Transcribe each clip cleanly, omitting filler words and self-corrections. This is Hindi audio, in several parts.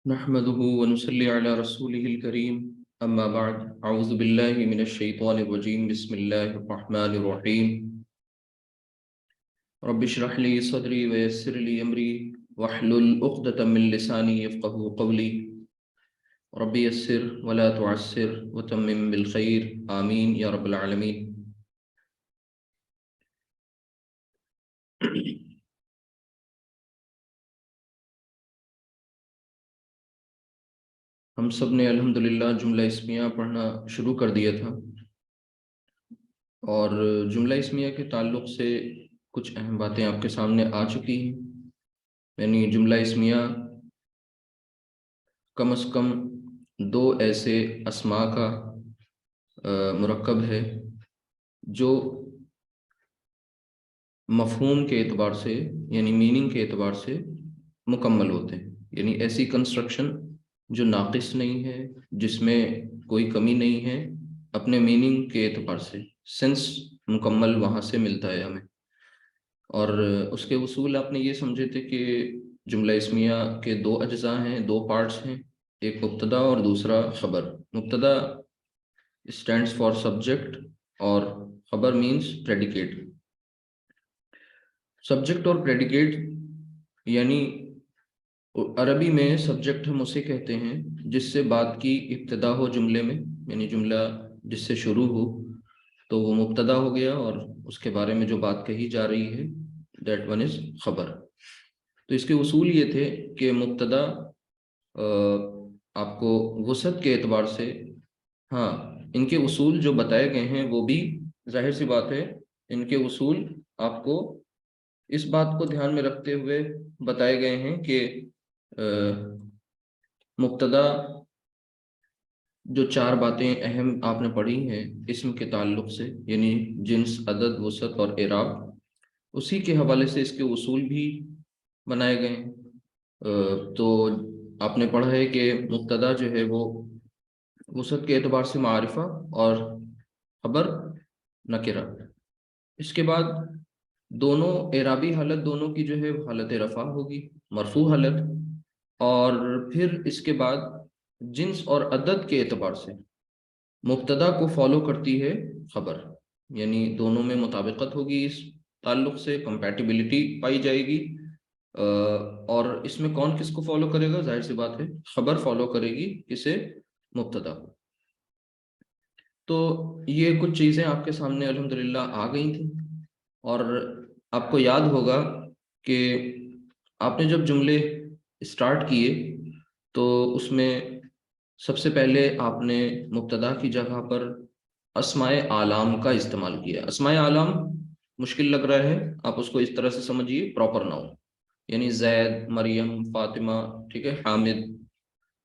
नहमदुहु व नुसल्ली अला रसूलिहिल करीम अम्मा बाद अऊज़ु बिल्लाहि मिनश शैतानिर रजीम बिस्मिल्लाहिर रहमानिर रहीम रब्बि इश्रह ली सदरी व यस्सिर ली अमरी वहलुल उक़दतम मिन लिसानी यफ़क़हू क़ौली रब्बि यस्सिर व ला तुअस्सिर व तम्मिम बिल खैर आमीन या रब्बल आलमीन। हम सब ने अल्हम्दुलिल्लाह जुमला इस्मिया पढ़ना शुरू कर दिया था और जुमला इस्मिया के ताल्लुक़ से कुछ अहम बातें आपके सामने आ चुकी हैं। यानी जुमला इस्मिया कम अज़ कम दो ऐसे अस्मा का मुरक्कब है जो मफ़हूम के एतबार से यानी मीनिंग के एतबार से मुकम्मल होते हैं। यानी ऐसी कंस्ट्रक्शन जो नाक़िस नहीं है, जिसमें कोई कमी नहीं है, अपने मीनिंग के एतबार से सेंस मुकम्मल वहाँ से मिलता है हमें। और उसके उसूल आपने ये समझे थे कि जुमला इस्मिया के दो अज्जा हैं, दो पार्ट्स हैं, एक मुब्तदा और दूसरा ख़बर। मुब्तदा स्टैंड्स फॉर सब्जेक्ट और ख़बर मीन्स प्रेडिकेट। सब्जेक्ट और प्रेडिकेट यानी अरबी में सब्जेक्ट हम उसे कहते हैं जिससे बात की इब्तिदा हो जुमले में, यानी जुमला जिससे शुरू हो तो वो मुब्तदा हो गया और उसके बारे में जो बात कही जा रही है दैट वन इज़ ख़बर। तो इसके उसूल ये थे कि मुब्तदा आपको वसअत के एतबार से, हाँ इनके उसूल जो बताए गए हैं वो भी जाहिर सी बात है, इनके उसूल आपको इस बात को ध्यान में रखते हुए बताए गए हैं कि मुब्तदा जो चार बातें अहम आपने पढ़ी हैं इस्म के ताल्लुक से, यानी जिन्स, अदद, वसअत और एराब, उसी के हवाले से इसके उसूल भी बनाए गए हैं। तो आपने पढ़ा है कि मुब्तदा जो है वो वसअत के एतबार से मारिफा और खबर नकिरा। इसके बाद दोनों एराबी हालत, दोनों की जो है हालत रफ़ा होगी, मरफू हालत। और फिर इसके बाद जिन्स और अदद के एतबार से मुब्तदा को फॉलो करती है खबर, यानी दोनों में मुताबिकत होगी, इस ताल्लुक से कंपैटिबिलिटी पाई जाएगी। और इसमें कौन किसको फॉलो करेगा, जाहिर सी बात है खबर फॉलो करेगी किसे, मुब्तदा को। तो ये कुछ चीज़ें आपके सामने अल्हम्दुलिल्लाह आ गई थी। और आपको याद होगा कि आपने जब जुमले स्टार्ट किए तो उसमें सबसे पहले आपने मुब्तदा की जगह पर अस्माए आलाम का इस्तेमाल किया। अस्माए आलाम मुश्किल लग रहा है, आप उसको इस तरह से समझिए, प्रॉपर नाउन, यानी जैद, मरियम, फातिमा, ठीक है, हामिद,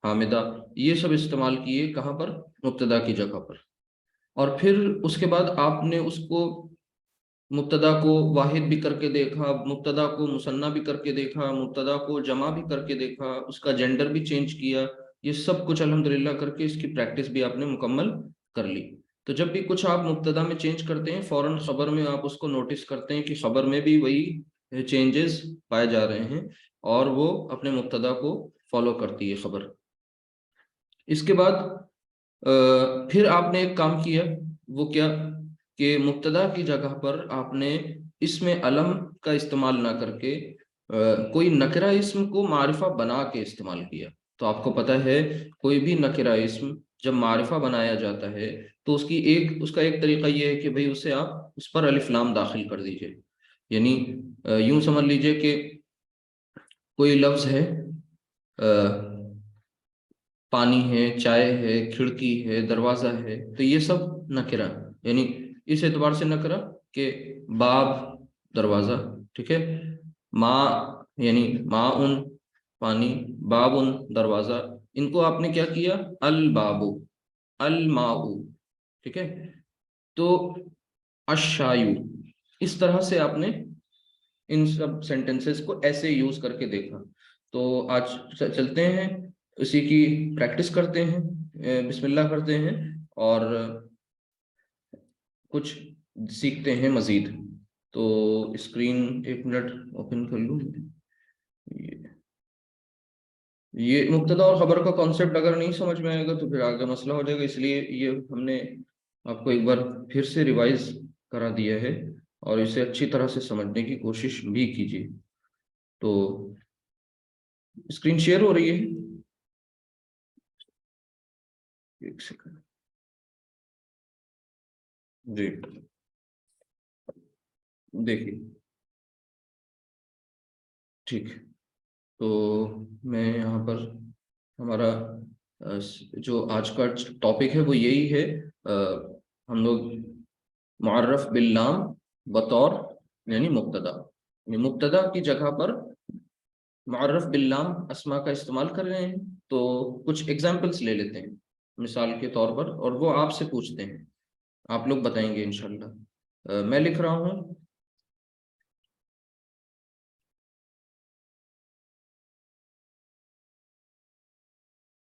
हामिदा, ये सब इस्तेमाल किए कहाँ पर, मुब्तदा की जगह पर। और फिर उसके बाद आपने उसको मुब्तदा को वाहिद भी करके देखा, मुब्तदा को मुसन्ना भी करके देखा, मुब्तदा को जमा भी करके देखा, उसका जेंडर भी चेंज किया। ये सब कुछ अल्हम्दुलिल्लाह करके इसकी प्रैक्टिस भी आपने मुकम्मल कर ली। तो जब भी कुछ आप मुब्तदा में चेंज करते हैं, फौरन खबर में आप उसको नोटिस करते हैं कि खबर में भी वही चेंजेस पाए जा रहे हैं और वो अपने मुब्तदा को फॉलो करती है खबर। इसके बाद फिर आपने एक काम किया, वो क्या कि मुब्तदा की जगह पर आपने इसमें अलम का इस्तेमाल ना करके कोई नकरा इस्म को मारिफा बना के इस्तेमाल किया। तो आपको पता है कोई भी नकरा इस्म जब मारिफा बनाया जाता है तो उसका एक तरीका ये है कि भाई उसे आप उस पर अलिफ लाम दाखिल कर दीजिए। यानी यूं समझ लीजिए कि कोई लफ्ज है, पानी है, चाय है, खिड़की है, दरवाजा है, तो ये सब नकरा, यानी इस एतबार से नकरा के बाब, दरवाजा, ठीक है, माँ यानी माउन, पानी, बाबुन, दरवाजा, इनको आपने क्या किया, अल बाबू, अल माऊ, ठीक है। तो अशायु, इस तरह से आपने इन सब सेंटेंसेस को ऐसे यूज करके देखा। तो आज चलते हैं, उसी की प्रैक्टिस करते हैं, बिस्मिल्लाह करते हैं और कुछ सीखते हैं मजीद। तो स्क्रीन एक मिनट ओपन कर लूँ ये, ये मुब्तदा और खबर का कॉन्सेप्ट अगर नहीं समझ में आएगा तो फिर आगे मसला हो जाएगा, इसलिए ये हमने आपको एक बार फिर से रिवाइज करा दिया है, और इसे अच्छी तरह से समझने की कोशिश भी कीजिए। तो स्क्रीन शेयर हो रही है? एक सेकंड जी, देखिए। ठीक है, तो मैं यहाँ पर हमारा जो आज का टॉपिक है वो यही है। हम लोग मुअर्रफ बिल्लाम बतौर यानी मुब्तदा, यानी मुब्तदा की जगह पर मुअर्रफ बिल्लाम अस्मा का इस्तेमाल कर रहे हैं। तो कुछ एग्जांपल्स ले लेते हैं मिसाल के तौर पर, और वो आपसे पूछते हैं, आप लोग बताएंगे इंशाल्लाह। मैं लिख रहा हूँ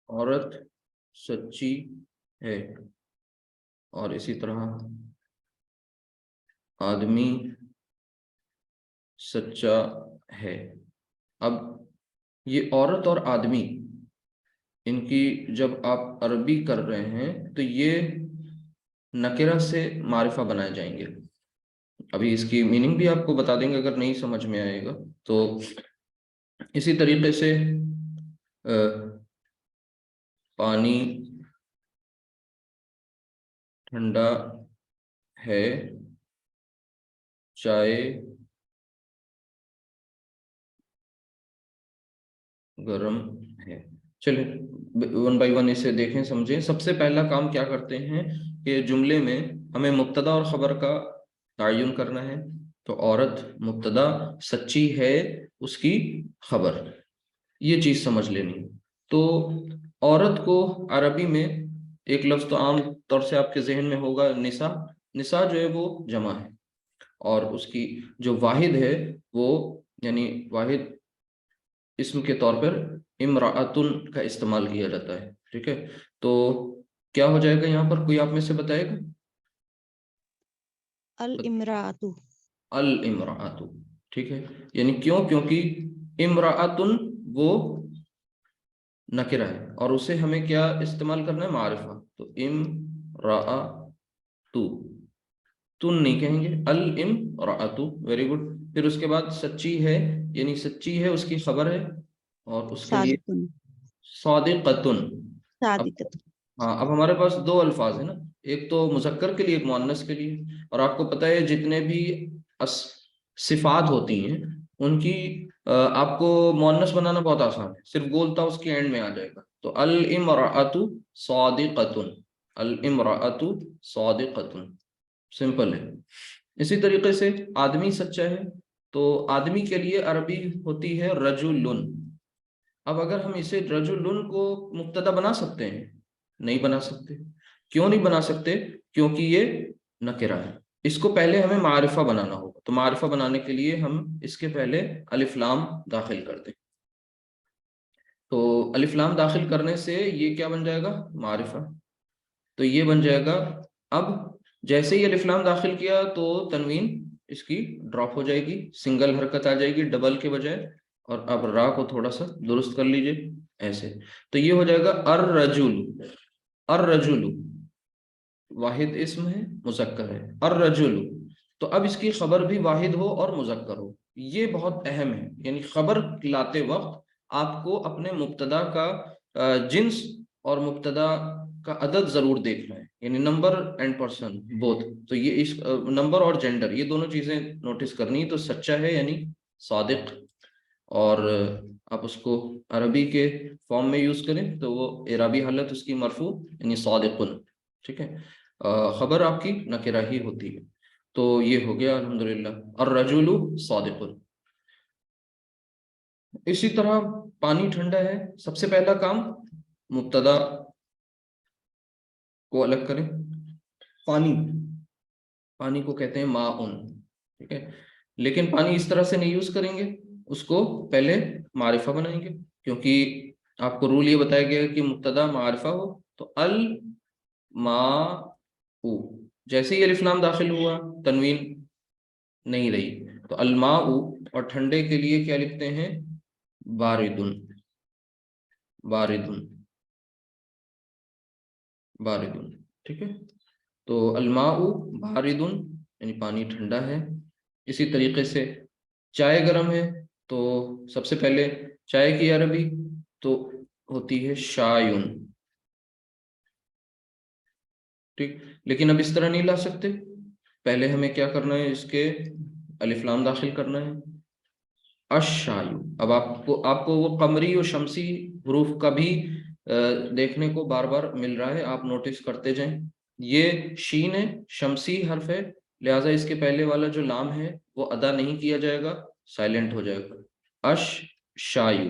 औरत सच्ची है, और इसी तरह आदमी सच्चा है। अब ये औरत और आदमी, इनकी जब आप अरबी कर रहे हैं तो ये नकेरा से मारिफा बनाए जाएंगे। अभी इसकी मीनिंग भी आपको बता देंगे अगर नहीं समझ में आएगा तो। इसी तरीके से पानी ठंडा है, चाय गरम है। चलिए वन बाय वन इसे देखें समझें। सबसे पहला काम क्या करते हैं कि जुमले में हमें मुब्तदा और खबर का तयन करना है। तो औरत मुब्तदा, सच्ची है उसकी खबर, ये चीज समझ लेनी है। तो औरत को अरबी में एक लफ्ज तो आम तौर से आपके जहन में होगा, निसा। निसा जो है वो जमा है, और उसकी जो वाहिद है वो, यानी वाहिद इस्म के तौर पर इमराअतुन का इस्तेमाल किया जाता है। ठीक है, तो क्या हो जाएगा यहाँ पर, कोई आप में से बताएगा? अल इमरातु। अल इमराअतु, ठीक है। यानी क्यों? क्योंकि इमराअतुन वो नकिरा है, और उसे हमें क्या इस्तेमाल करना है? मारिफा। तो इमराअतु, तुन नहीं कहेंगे, अल इमराअतु। Very good. फिर उसके बाद सच्ची है, यानी सच्ची है उसकी खबर है, और उसके लिए सादिकुन। सादिक़तुन। अब सादिकत। हाँ, अब हमारे पास दो अल्फाज है ना, एक तो मुज़क्कर के लिए, एक मुअन्नस के लिए। और आपको पता है जितने भी अस सिफात होती हैं उनकी आपको मुअन्नस बनाना बहुत आसान है, सिर्फ गोलता उसके एंड में आ जाएगा। तो अल इमराअतु सादिक़तुन, अल इमराअतु सादिक़तुन, सिंपल है। इसी तरीके से आदमी सच्चा है, तो आदमी के लिए अरबी होती है रजुलुन। अब अगर हम इसे रजुलुन को मुब्तदा बना सकते हैं? नहीं बना सकते। क्यों नहीं बना सकते? क्योंकि ये नकिरा है, इसको पहले हमें मारिफा बनाना होगा। तो मारिफा बनाने के लिए हम इसके पहले अलिफ लाम दाखिल कर दें। तो अलिफ लाम दाखिल करने से ये क्या बन जाएगा? मारिफा। तो ये बन जाएगा। अब जैसे ही अलिफ लाम दाखिल किया तो तनवीन इसकी ड्रॉप हो जाएगी, सिंगल हरकत आ जाएगी डबल के बजाय। और अब रा को थोड़ा सा दुरुस्त कर लीजिए ऐसे। तो ये हो जाएगा अर रजुल। अर रजुल वाहिद इस्म है, मुजक्कर है, अर रजुल। तो अब इसकी खबर भी वाहिद हो और मुजक्कर हो, ये बहुत अहम है। यानी खबर लाते वक्त आपको अपने मुब्तदा का जिन्स और मुब्तदा का अदद जरूर देखना है, यानी नंबर एंड पर्सन बोथ। तो ये इस नंबर और जेंडर, ये दोनों चीजें नोटिस करनी है। तो सच्चा है यानी सादिक, और आप उसको अरबी के फॉर्म में यूज करें तो वो इराबी हालत उसकी मरफू यानी सादिकुन। ठीक है, खबर आपकी नकिरा ही होती है। तो ये हो गया अल्हम्दुलिल्लाह, और रजुलु सादिकुन। इसी तरह पानी ठंडा है, सबसे पहला काम मुब्तदा को अलग करें। पानी, पानी को कहते हैं माउन। ठीक है, लेकिन पानी इस तरह से नहीं यूज करेंगे, उसको पहले मारिफा बनाएंगे, क्योंकि आपको रूल ये बताया गया है कि मुब्तदा मारिफा हो। तो अल मा उ, जैसे ही अलिफ लाम दाखिल हुआ तनवीन नहीं रही, तो अल मा उ। और ठंडे के लिए क्या लिखते हैं? बारिदुन। बारिदुन, बारिदुन, ठीक है। तो अलमाउ बारिदुन यानी पानी ठंडा है। इसी तरीके से चाय गर्म है, तो सबसे पहले चाय की अरबी तो होती है शायुन, ठीक। लेकिन अब इस तरह नहीं ला सकते, पहले हमें क्या करना है, इसके अलिफ लाम दाखिल करना है, अशायु। अब आपको आपको वो कमरी और शमसी हरूफ का भी देखने को बार बार मिल रहा है, आप नोटिस करते जाएं। ये शीन है, शमसी हर्फ है, लिहाजा इसके पहले वाला जो लाम है वो अदा नहीं किया जाएगा, साइलेंट हो जाएगा। अश शायु,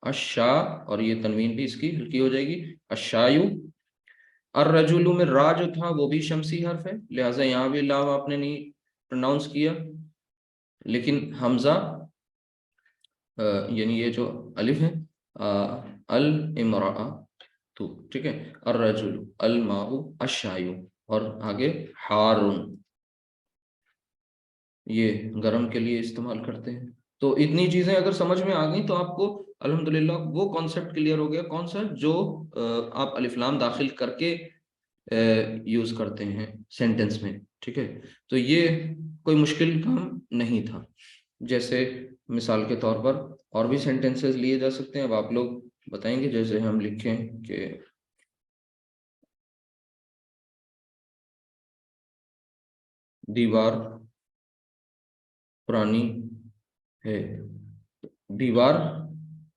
अशा, और ये तनवीन भी इसकी हल्की हो जाएगी, अशायु। और रजुलू में रा जो था वो भी शमसी हर्फ है, लिहाजा यहाँ भी लाम आपने नहीं प्रोनाउंस किया। लेकिन हमजा यानी ये जो अलिफ है, अल इमरा, तो ठीक है, अर्रजुल, अल माउ, अशायु, और आगे हारून, ये गरम के लिए इस्तेमाल करते हैं। तो इतनी चीजें अगर समझ में आ गई तो आपको अल्हम्दुलिल्लाह वो कॉन्सेप्ट क्लियर हो गया, कौन सा, जो आप अलिफ लाम दाखिल करके यूज करते हैं सेंटेंस में, ठीक है। तो ये कोई मुश्किल काम नहीं था। जैसे मिसाल के तौर पर और भी सेंटेंसेस लिए जा सकते हैं, अब आप लोग बताएंगे। जैसे हम लिखें कि दीवार पुरानी है, दीवार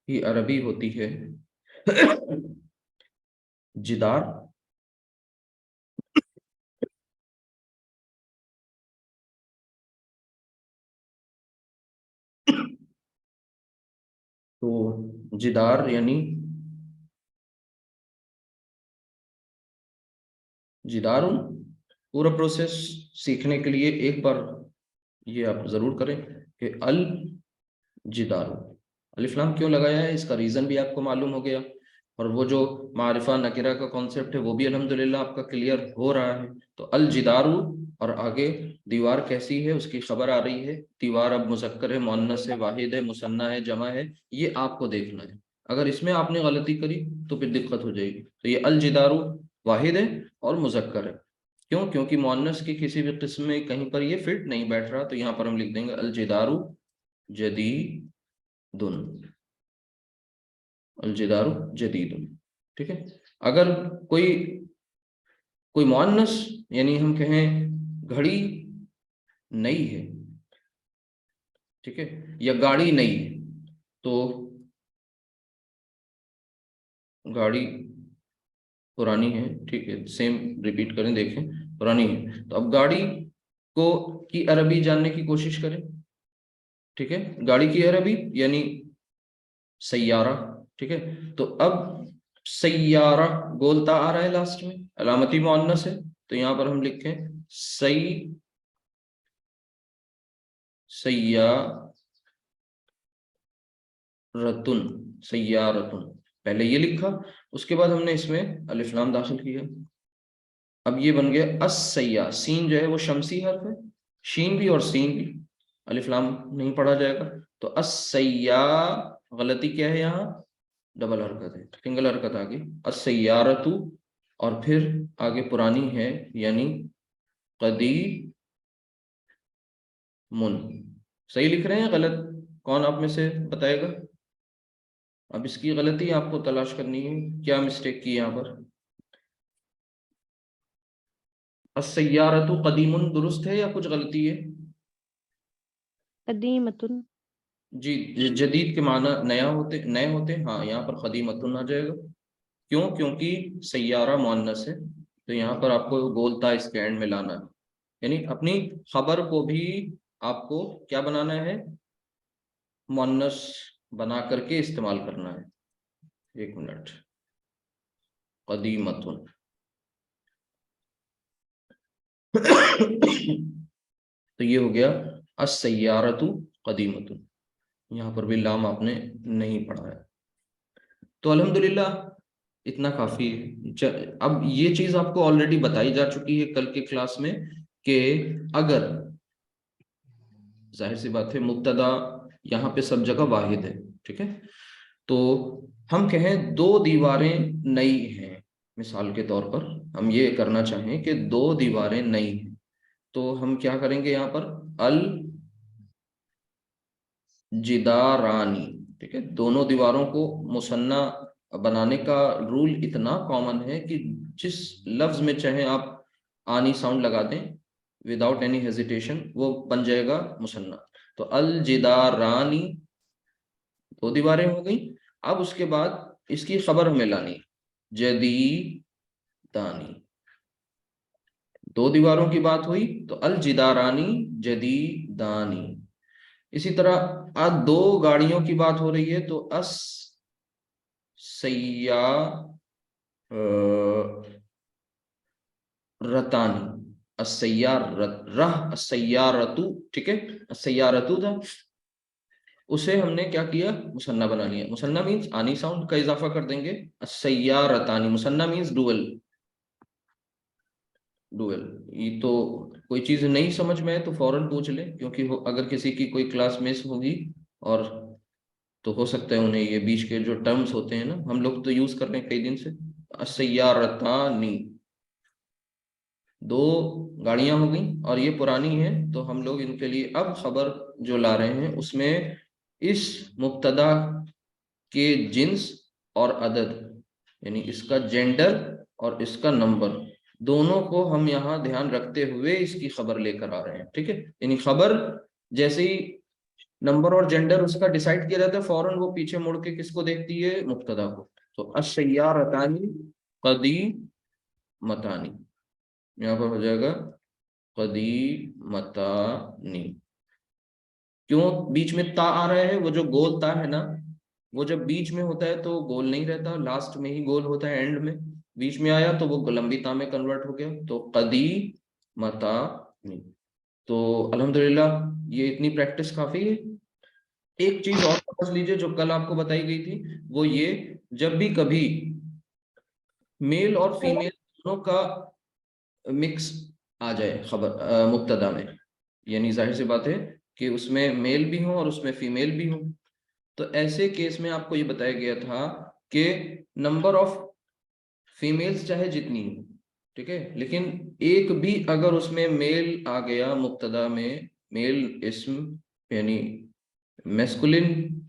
की अरबी होती है जिदार। तो जिदार यानी जिदारुन। पूरा प्रोसेस सीखने के लिए एक बार ये आप जरूर करें कि अल जिदारु, अलिफ लाम क्यों लगाया है, इसका रीजन भी आपको मालूम हो गया। और वो जो मारिफा नकिरा का कॉन्सेप्ट है वो भी अल्हम्दुलिल्लाह आपका क्लियर हो रहा है। तो अल जिदारु, और आगे दीवार कैसी है उसकी खबर आ रही है। दीवार अब मुज़क्कर है, मुअन्नस है, वाहिद है, मुसन्ना है, जमा है, ये आपको देखना है। अगर इसमें आपने गलती करी तो फिर दिक्कत हो जाएगी। तो ये अल जिदारु वाहिद है और मुज़क्कर है, क्यों, क्योंकि मुअन्नस की किसी भी किस्म में कहीं पर ये फिट नहीं बैठ रहा, तो यहाँ पर हम लिख देंगे अल जिदारु जदीदुन, अल जिदारु जदीदुन, ठीक है। अगर कोई कोई मुअन्नस यानी हम कहें घड़ी नई है, ठीक है, या गाड़ी नई है, तो गाड़ी पुरानी है, ठीक है, सेम रिपीट करें, देखें, पुरानी है। तो अब गाड़ी को की अरबी जानने की कोशिश करें, ठीक है। गाड़ी की अरबी यानी सैयारा, ठीक है। तो अब सैयारा गोलता आ रहा है लास्ट में, अलामती मुअन्नस है, तो यहां पर हम लिखें सैयारतुन, सैयारतुन, पहले ये लिखा, उसके बाद हमने इसमें अलिफ लाम दाखिल किया। अब ये बन गया अस्सैया, सीन जो है वो शमसी हर्फ है, शीन भी और सीन भी, अलिफ लाम नहीं पढ़ा जाएगा। तो अस्सैया, गलती क्या है यहाँ, डबल हरकत है, सिंगल हरकत आ गई, अस्सैयारतु, और फिर आगे पुरानी है यानी कदीमुन। सही लिख रहे हैं गलत, कौन आप में से बताएगा। अब इसकी गलती आपको तलाश करनी है, क्या मिस्टेक की यहाँ पर। अस्सैयारतु कदीमुन दुरुस्त है या कुछ गलती है। कदीमतुन। जी, जदीद के माना नया होते, नए होते, हाँ, यहाँ पर कदीमतुन आ जाएगा। क्यों, क्योंकि सैयारा मुअन्नस है, तो यहाँ पर आपको गोलता इसके एंड में लाना है, यानी अपनी खबर को भी आपको क्या बनाना है, मुअन्नस बना करके इस्तेमाल करना है। एक मिनट, कदीमतुन तो ये हो गया अस्सैयारतु कदीमतुन, यहाँ पर भी लाम आपने नहीं पढ़ा है। तो अल्हम्दुलिल्लाह इतना काफी है। अब ये चीज आपको ऑलरेडी बताई जा चुकी है कल के क्लास में कि अगर, जाहिर सी बात है, मुब्तदा यहाँ पे सब जगह वाहिद है, ठीक है। तो हम कहें दो दीवारें नई हैं, मिसाल के तौर पर हम ये करना चाहें कि दो दीवारें नई हैं, तो हम क्या करेंगे यहाँ पर, अल जिदारानी। ठीक है, दोनों दीवारों को मुसन्ना बनाने का रूल इतना कॉमन है कि जिस लफ्ज में चाहे आप आनी साउंड लगा दें विदाउट एनी हेजिटेशन, वो बन जाएगा मुसन्ना। तो अल जिदारानी, दो दीवारें हो गई। अब उसके बाद इसकी खबर हमें लानी, जदीदानी। दो दीवारों की बात हुई तो अल जिदारानी जदीदानी। इसी तरह आज दो गाड़ियों की बात हो रही है तो अस सैया रतानी, असैयारतु। ठीक है, असैयारतु था, उसे हमने क्या किया, मुसन्ना बना लिया। मुसन्ना मीन्स आनी साउंड का इजाफा कर देंगे, असैयारतानी। Muthanna means dual, dual. ये तो कोई चीज नहीं समझ में आए तो फौरन पूछ ले, क्योंकि अगर किसी की कोई क्लास मिस होगी और तो हो सकता है उन्हें ये बीच के जो टर्म्स होते हैं ना, हम लोग तो यूज कर रहे हैं कई दिन से। असैयारतानी, दो गाड़ियां हो गई और ये पुरानी है, तो हम लोग इनके लिए अब खबर जो ला रहे हैं उसमें इस मुब्तदा के जिन्स और अदद, यानी इसका जेंडर और इसका नंबर, दोनों को हम यहाँ ध्यान रखते हुए इसकी खबर लेकर आ रहे हैं। ठीक है, यानी खबर जैसे ही नंबर और जेंडर उसका डिसाइड किया जाता है, फौरन वो पीछे मुड़ के किसको देखती है, मुब्तदा को। तो अश्शय्यारतानी कदीमतानी, यहाँ पर हो जाएगा कदीमतानी। क्यों बीच में ता आ रहा है, वो जो गोल ता है ना, वो जब बीच में होता है तो गोल नहीं रहता, लास्ट में ही गोल होता है, एंड में। बीच में आया तो वो लंबी ता में कन्वर्ट हो गया, तो कदीमतानी। तो अल्हम्दुलिल्लाह ये इतनी प्रैक्टिस काफी है। एक चीज और समझ लीजिए जो कल आपको बताई गई थी, वो ये, जब भी कभी मेल और फीमेल दोनों का मिक्स आ जाए खबर मुब्तदा में, यानी जाहिर सी बात है कि उसमें मेल भी हो और उसमें फीमेल भी हो, तो ऐसे केस में आपको ये बताया गया था कि नंबर ऑफ फीमेल्स चाहे जितनी हो, ठीक है, लेकिन एक भी अगर उसमें मेल आ गया मुब्तदा में, मेल इस्म यानी मैस्कुलिन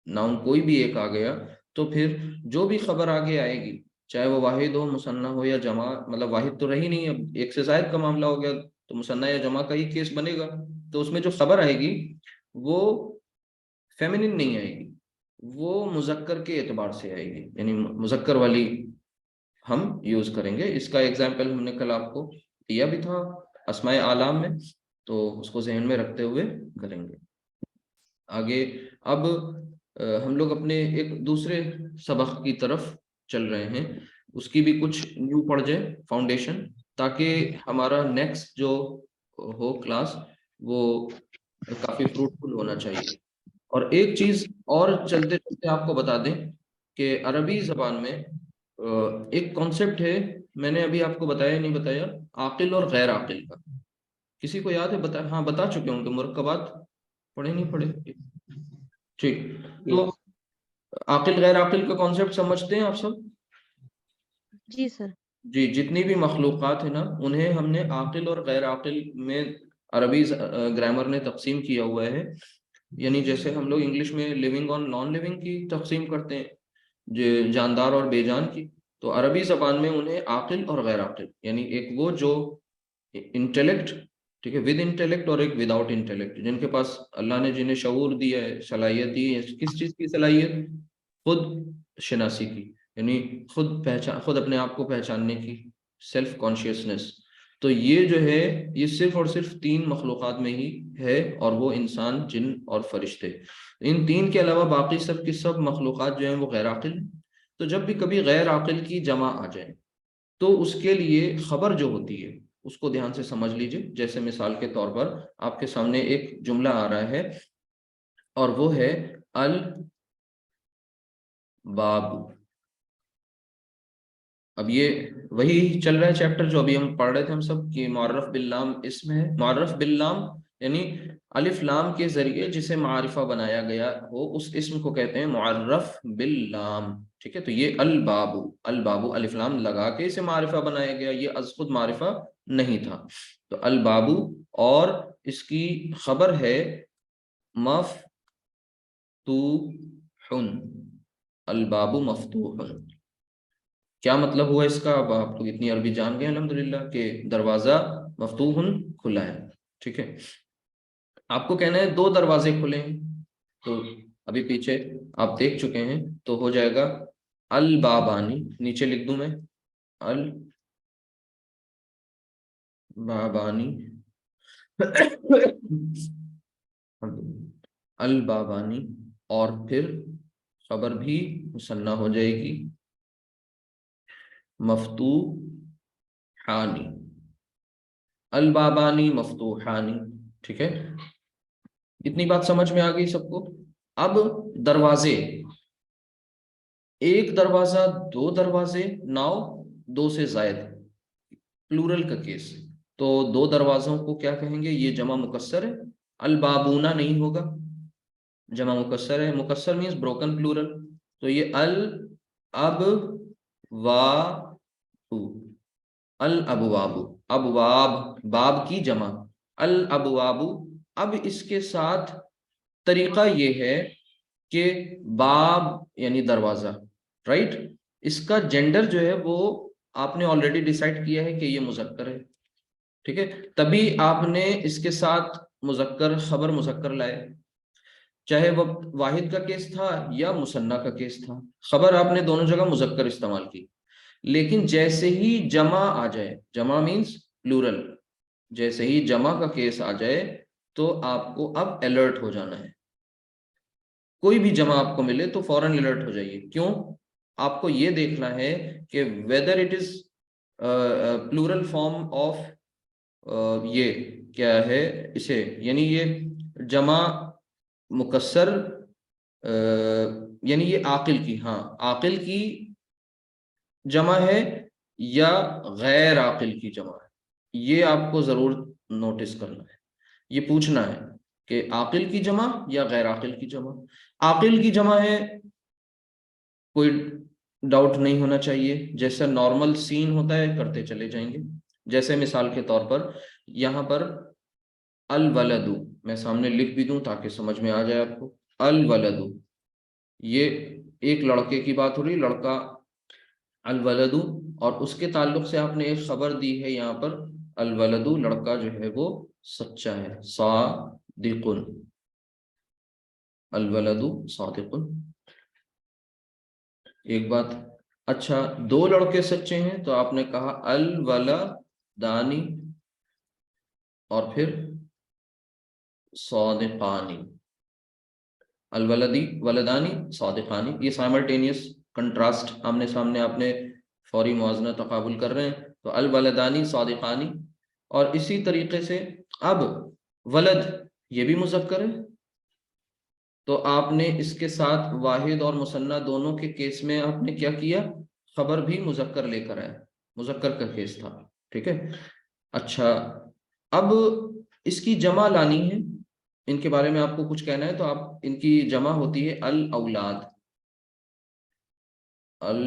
नाउन कोई भी एक आ गया, तो फिर जो भी खबर आगे आएगी, चाहे वो वाहिद हो, मुसन्ना हो या जमा, मतलब वाहिद तो रही नहीं, अब एक से जायद का मामला हो गया तो मुसन्ना या जमा का ही केस बनेगा, तो उसमें जो खबर आएगी वो फेमिनिन नहीं आएगी, वो मुजक्कर के एतबार से आएगी, यानी मुजक्कर वाली हम यूज करेंगे। इसका एग्जाम्पल हमने कल आपको दिया भी था अस्माए आलाम में, तो उसको जहन में रखते हुए करेंगे आगे। अब हम लोग अपने एक दूसरे सबक की तरफ चल रहे हैं, उसकी भी कुछ न्यू पढ़ जाए फाउंडेशन, ताकि हमारा नेक्स्ट जो हो क्लास वो काफी फ्रूटफुल होना चाहिए। और एक चीज और चलते चलते आपको बता दें कि अरबी जबान में एक कॉन्सेप्ट है, मैंने अभी आपको बताया नहीं बताया, आकिल और गैर आकिल का। किसी को याद है, बता, हाँ बता चुके होंगे, मुरक्कबात पढ़े नहीं पढ़े, ठीक। तो आकिल गैर आकिल का कॉन्सेप्ट समझते हैं आप सब? जी सर। जी, जितनी भी मखलूक़ात है ना, उन्हें हमने आकिल और गैर आकिल में अरबी ग्रामर ने तकसीम किया हुआ है। यानी जैसे हम लोग इंग्लिश में लिविंग और नॉन लिविंग की तकसीम करते हैं, जो जानदार और बेजान की, तो अरबी जबान में उन्हें आकिल और गैर आकिल, यानी एक वो जो इंटेलेक्ट, ठीक है, विद इंटेलेक्ट, और एक विदाउट इंटेलेक्ट, जिनके पास अल्लाह ने जिन्हें शऊर दिया है, सलाहियत दी है, किस चीज़ की सलाहियत, खुद शनासी की, यानी खुद पहचान, खुद अपने आप को पहचानने की, सेल्फ कॉन्शियसनेस। तो ये जो है, ये सिर्फ और सिर्फ तीन मखलूक़ात में ही है, और वो इंसान, जिन और फरिश्ते। इन तीन के अलावा बाकी सब की सब मखलूक़ात जो हैं वो गैर आकिल हैं। तो जब भी कभी गैर आकिल की जमा आ जाए, तो उसके लिए खबर जो होती है उसको ध्यान से समझ लीजिए। जैसे मिसाल के तौर पर आपके सामने एक जुमला आ रहा है और वो है अल बाबू। अब ये वही चल रहा है चैप्टर जो अभी हम पढ़ रहे थे हम सब, कि मुअर्रफ बिल्लाम इसम है, मुअर्रफ बिल्लाम यानी अलिफ लाम के जरिए जिसे मारिफा बनाया गया हो उस इस्म को कहते हैं मुअर्रफ बिल लाम। ठीक है, तो ये अल बाबू, अल बाबू अलिफ लाम लगा के इसे मारिफा बनाया गया, ये अज खुद मारिफा नहीं था। तो अल बाबू, और इसकी खबर है मफ्तूहुन, अल बाबू मफ्तूहुन। क्या मतलब हुआ इसका? अब आप लोग इतनी अरबी जान गए अल्हम्दुलिल्लाह के दरवाजा मफ्तूहुन खुला है। ठीक है, आपको कहना है दो दरवाजे खुले हैं, तो अभी पीछे आप देख चुके हैं, तो हो जाएगा अल बाबानी, नीचे लिख दूं मैं अल बाबानी अल बाबानी, और फिर खबर भी मुसन्ना हो जाएगी मफ्तूहानी, अल बाबानी मफ्तूहानी। ठीक है, इतनी बात समझ में आ गई सबको? अब दरवाजे, एक दरवाजा, दो दरवाजे, नाउ दो से जायद, प्लूरल का केस। तो दो दरवाजों को क्या कहेंगे? ये जमा मुकस्सर है, अल बाबूना नहीं होगा, जमा मुकस्सर है, मुकस्सर मीन्स ब्रोकन प्लूरल। तो ये अल अब वाबू, अल अबवाबू, अबवाब बाब की जमा, अल अबवाबू। अब इसके साथ तरीका ये है कि बाब यानी दरवाजा, राइट, इसका जेंडर जो है वो आपने ऑलरेडी डिसाइड किया है कि ये मुजक्कर है। ठीक है, तभी आपने इसके साथ मुजक्कर खबर मुजक्कर लाए, चाहे वह वाहिद का केस था या मुसन्ना का केस था, खबर आपने दोनों जगह मुजक्कर इस्तेमाल की। लेकिन जैसे ही जमा आ जाए, जमा मीन्स प्लूरल, जैसे ही जमा का केस आ जाए तो आपको अब अलर्ट हो जाना है। कोई भी जमा आपको मिले तो फौरन अलर्ट हो जाइए। क्यों? आपको ये देखना है कि whether it is plural form of, ये क्या है इसे, यानी ये जमा मुकस्सर, यानी ये आकिल की, हाँ आकिल की जमा है या गैर आकिल की जमा है, ये आपको जरूर नोटिस करना है, ये पूछना है कि आकिल की जमा या गैर आकिल की जमा। आकिल की जमा है, कोई डाउट नहीं होना चाहिए, जैसा नॉर्मल सीन होता है करते चले जाएंगे। जैसे मिसाल के तौर पर यहाँ पर अल वलदू, मैं सामने लिख भी दूं ताकि समझ में आ जाए आपको, अल वलदू, ये एक लड़के की बात हो रही, लड़का अल वलदू, और उसके ताल्लुक से आपने एक खबर दी है यहाँ पर, अल वलदू लड़का जो है वो सच्चा है, सादिकुन, अल वलदू सादिकुन। एक बात, अच्छा दो लड़के सच्चे हैं तो आपने कहा अल वलदानी और फिर सादिकानी, अल वलदी वलदानी सादिकानी, ये साइमल्टेनियस कंट्रास्ट, आमने सामने आपने फौरी मुवाजना तकाबुल कर रहे हैं, तो अल वलदानी सादिकानी। और इसी तरीके से अब वलद ये भी मुजक्कर है, तो आपने इसके साथ वाहिद और मुसन्ना दोनों के केस में आपने क्या किया? खबर भी मुजक्कर लेकर आया, मुजक्कर का केस था। ठीक है, अच्छा अब इसकी जमा लानी है, इनके बारे में आपको कुछ कहना है तो आप, इनकी जमा होती है अल औलाद, अल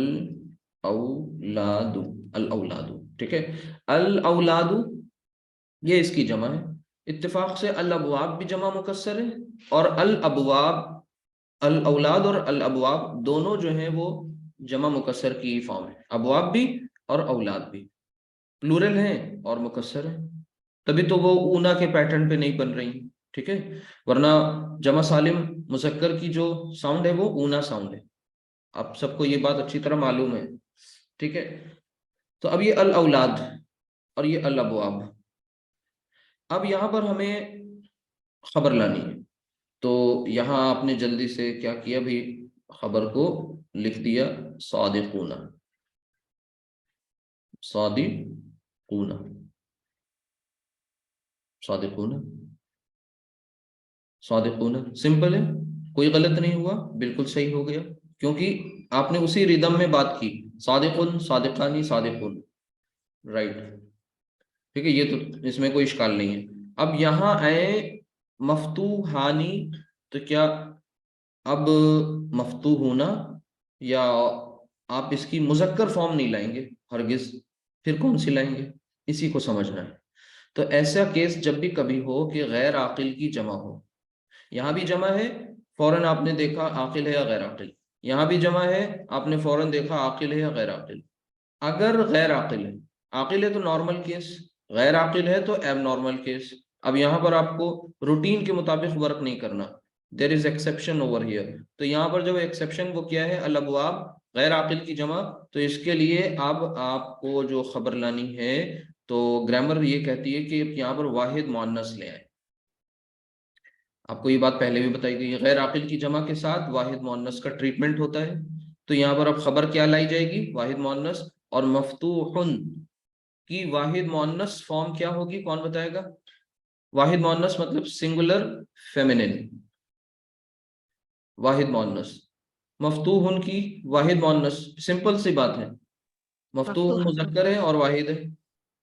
औलादू, अल औलादू। ठीक है, अल औलादू ये इसकी जमा है। इत्तेफाक से अल अबवाब भी जमा मुकस्सर है, और अल अबवाब, अल औलाद और अल अबवाब दोनों जो हैं वो जमा मुकस्सर की फॉर्म है, अबवाब भी और औलाद भी प्लूरल हैं और मुकस्सर है, तभी तो वो ऊना के पैटर्न पे नहीं बन रही। ठीक है, वरना जमा सालिम मुजक्कर की जो साउंड है वो ऊना साउंड है, आप सबको ये बात अच्छी तरह मालूम है। ठीक है, तो अब ये अल औलाद और ये अल अबवाब, अब यहाँ पर हमें खबर लानी है, तो यहाँ आपने जल्दी से क्या किया भाई, खबर को लिख दिया सादिकूना, सादिकूना, सादिकूना, सादिकूना, सिंपल है, कोई गलत नहीं हुआ, बिल्कुल सही हो गया, क्योंकि आपने उसी रिदम में बात की, सादिकुन सादिकानी सादिकुन, राइट। ठीक है, ये तो इसमें कोई इश्काल नहीं है। अब यहाँ आए मफ्तूहानी, तो क्या अब मफ्तू होना, या आप इसकी मुज़क्कर फॉर्म नहीं लाएंगे हरगिज, फिर कौन सी लाएंगे, इसी को समझना है। तो ऐसा केस जब भी कभी हो कि गैर आकिल की जमा हो, यहाँ भी जमा है, फौरन आपने देखा आकिल है या गैर आकिल, यहाँ भी जमा है, आपने फौरन देखा आकिल है या गैर आकिल। अगर गैर आकिल है तो नॉर्मल केस, गैर आकिल है तो एब नॉर्मल केस। अब यहाँ पर आपको रूटीन के मुताबिक वर्क नहीं करना, there is exception over here. तो यहाँ पर जो एक्सेप्शन वो क्या है, अल अबवाब गैर आकिल की जमा। तो इसके लिए अब आपको जो खबर लानी है, तो ग्रामर ये कहती है कि यहाँ पर वाहिद मुअन्नस ले आए। आपको ये बात पहले भी बताई गई है, गैर आकिल की जमा के साथ वाहिद मुअन्नस का ट्रीटमेंट होता है। तो यहाँ पर अब खबर क्या लाई जाएगी, वाहिद मुअन्नस। और मफ्तूहुन की वाहिद मुअन्नस फॉर्म क्या होगी, कौन बताएगा? वाहिद मुअन्नस मतलब सिंगुलर फेमिनिन, वाहिद मुअन्नस। मफ्तूहुन की वाहिद मुअन्नस, सिंपल सी बात है, मफ्तूहुन मफ्तूहातुन। मुज़क्कर है और वाहिद है,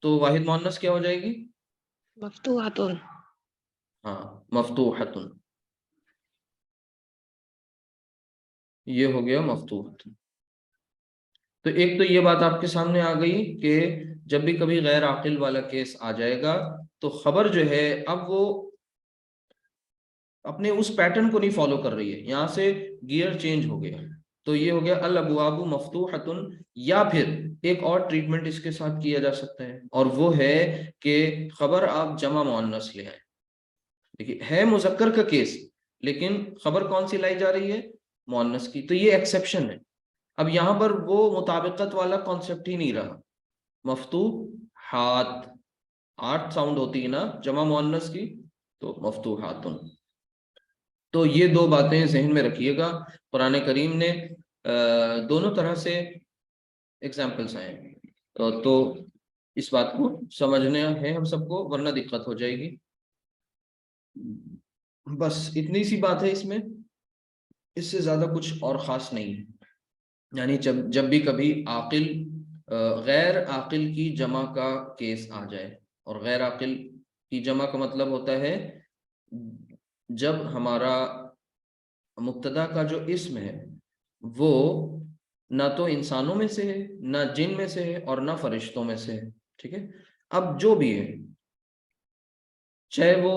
तो वाहिद मुअन्नस क्या हो जाएगी? मफ्तूहातुन। हाँ, मफ्तूहतुन, ये हो गया मफ्तूहतुन। तो एक तो ये बात आपके सामने आ गई कि जब भी कभी गैर आकिल वाला केस आ जाएगा, तो खबर जो है अब वो अपने उस पैटर्न को नहीं फॉलो कर रही है, यहाँ से गियर चेंज हो गया। तो ये हो गया अल अबवाबु मफ्तूहतुन। या फिर एक और ट्रीटमेंट इसके साथ किया जा सकता है, और वो है कि खबर आप जमा मुअन्नस ले आए। देखिए, है मुजक्कर का केस, लेकिन खबर कौन सी लाई जा रही है, मुअन्नस की। तो ये एक्सेप्शन है। अब यहाँ पर वो मुताबिकत वाला कॉन्सेप्ट ही नहीं रहा। मफ्तू हाथ, आठ साउंड होती है ना जमा मुअन्नस की, तो मफ्तू हाथुन। तो ये दो बातें जहन में रखिएगा। कुरान करीम ने दोनों तरह से एग्जाम्पल्स आए हैं, तो इस बात को समझना है हम सबको, वरना दिक्कत हो जाएगी। बस इतनी सी बात है इसमें, इससे ज्यादा कुछ और खास नहीं है। यानी जब जब भी कभी आकिल गैर आकिल की जमा का केस आ जाए, और गैर आकिल की जमा का मतलब होता है जब हमारा मुब्तदा का जो इस्म है वो ना तो इंसानों में से है, ना जिन में से है, और ना फरिश्तों में से है। ठीक है, अब जो भी है, चाहे वो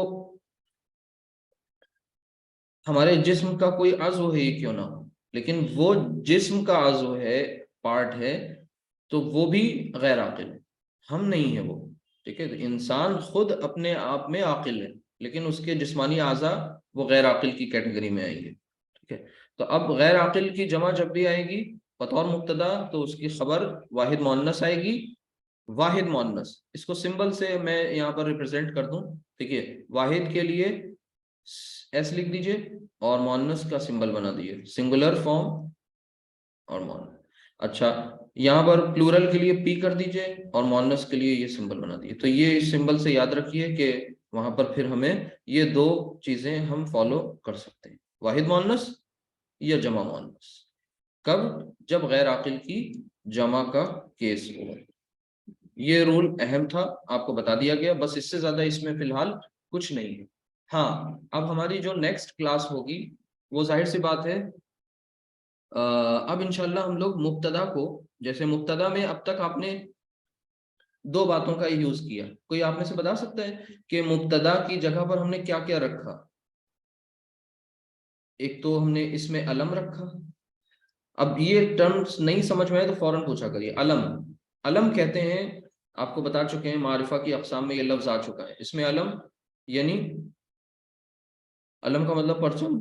हमारे जिस्म का कोई अज़्व है ही क्यों ना हो, लेकिन वो जिस्म का अज़्व है, पार्ट है, तो वो भी गैर आकिल है, हम नहीं है वो। ठीक है, तो इंसान खुद अपने आप में आकिल है, लेकिन उसके जिस्मानी आज़ा वो गैर आकिल की कैटेगरी में आएंगे। ठीक है, तो अब गैर आकिल की जमा जब भी आएगी बतौर मुब्तदा, तो उसकी खबर वाहिद मुअन्नस आएगी। वाहिद मुअन्नस, इसको सिंबल से मैं यहाँ पर रिप्रेजेंट कर दूं। ठीक है, वाहिद के लिए एस लिख दीजिए, और मुअन्नस का सिंबल बना दीजिए, सिंगुलर फॉर्म और मुअन्नस। अच्छा, यहाँ पर प्लूरल के लिए पी कर दीजिए, और मुअन्नस के लिए ये सिंबल बना दीजिए। तो ये इस सिंबल से याद रखिए कि वहां पर फिर हमें ये दो चीजें हम फॉलो कर सकते हैं, वाहिद मुअन्नस या जमा मुअन्नस। कब? जब गैर आकिल की जमा का केस हो। ये रूल अहम था, आपको बता दिया गया, बस इससे ज्यादा इसमें फिलहाल कुछ नहीं है। हाँ, अब हमारी जो नेक्स्ट क्लास होगी, वो जाहिर सी बात है, अब इंशाल्लाह हम लोग मुब्तदा को, जैसे मुब्तदा में अब तक आपने दो बातों का यूज किया, कोई आप में से बता सकता है कि मुब्तदा की जगह पर हमने क्या क्या रखा? एक तो हमने इसमें अलम रखा। अब ये टर्म्स नहीं समझ में आए तो फौरन पूछा करिए। अलम, अलम कहते हैं, आपको बता चुके हैं, मारिफा की अक़साम में ये लफ्ज आ चुका है। इसमें अलम यानी, अलम का मतलब परचम,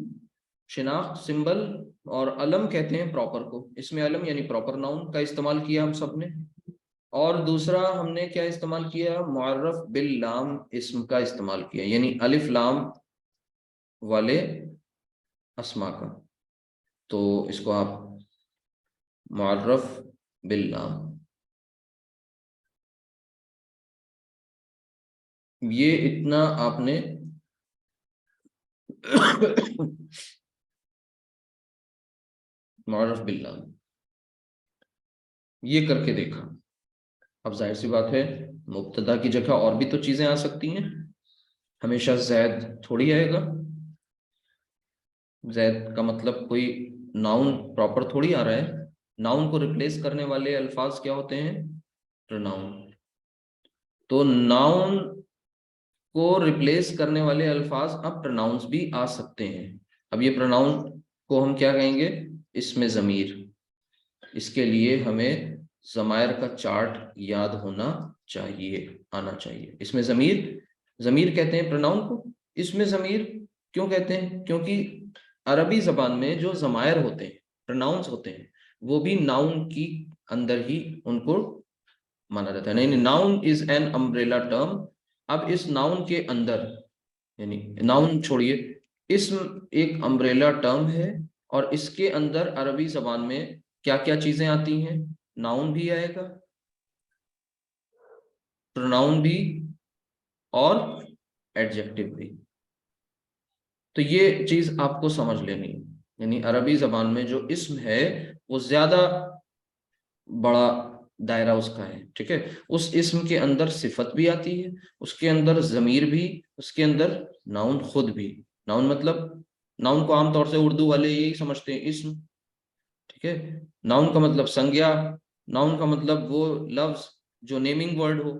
शिनाख्त, सिंबल। और अलम कहते हैं प्रॉपर को, इसमें अलम यानी प्रॉपर नाउन का इस्तेमाल किया हम सब ने। और दूसरा हमने क्या इस्तेमाल किया, मुअर्रफ बिल लाम इस्म का इस्तेमाल किया, यानी अलिफ लाम वाले अस्मा का। तो इसको आप मुअर्रफ बिल लाम, ये इतना आपने मुअर्रफ बिल लाम ये करके देखा। अब जाहिर सी बात है, मुब्तदा की जगह और भी तो चीजें आ सकती हैं। हमेशा जैद थोड़ी आएगा। जैद का मतलब कोई नाउन प्रॉपर थोड़ी आ रहा है। नाउन को रिप्लेस करने वाले अल्फाज क्या होते हैं? प्रोनाउन। तो नाउन को रिप्लेस करने वाले अल्फाज अब प्रोनाउंस भी आ सकते हैं। अब ये प्रोनाउन को हम क्या कहेंगे? इसमें ज़मीर। इसके लिए हमें ज़मायर का चार्ट याद होना चाहिए, आना चाहिए। इसमें ज़मीर, ज़मीर कहते हैं प्रोनाउन को। इसमें ज़मीर क्यों कहते हैं? क्योंकि अरबी ज़बान में जो ज़मायर होते हैं, प्रोनाउंस होते हैं, वो भी नाउन की अंदर ही उनको माना जाता है। नहीं, noun is an umbrella term. अब इस नाउन के अंदर, यानी नाउन छोड़िए, इस्म एक अम्ब्रेला टर्म है, और इसके अंदर अरबी जबान में क्या क्या चीजें आती हैं? नाउन भी आएगा, प्रोनाउन भी, और एडजेक्टिव भी। तो ये चीज आपको समझ लेनी है। यानी अरबी जबान में जो इस्म है वो ज्यादा बड़ा दायरा उसका है, ठीक है। उस इस्म के अंदर सिफत भी आती है, उसके अंदर जमीर भी, उसके अंदर नाउन खुद भी। नाउन मतलब, नाउन को आमतौर से उर्दू वाले यही समझते हैं, इस्म, ठीक है। नाउन का मतलब संज्ञा, नाउन का मतलब वो लफ्ज जो नेमिंग वर्ड हो,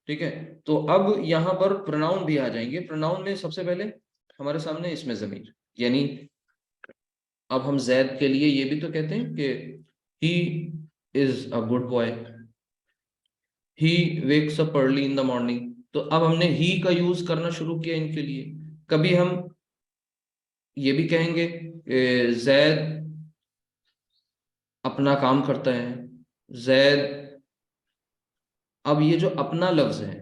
ठीक है। तो अब यहाँ पर प्रोनाउन भी आ जाएंगे। प्रोनाउन में सबसे पहले हमारे सामने इसमें जमीर, यानी अब हम जैद के लिए ये भी तो कहते हैं कि he is a good boy, he wakes up early in the morning. तो अब हमने ही का यूज करना शुरू किया इनके लिए। कभी हम ये भी कहेंगे जैद अपना काम करता है, जैद। अब ये जो अपना लफ्ज है,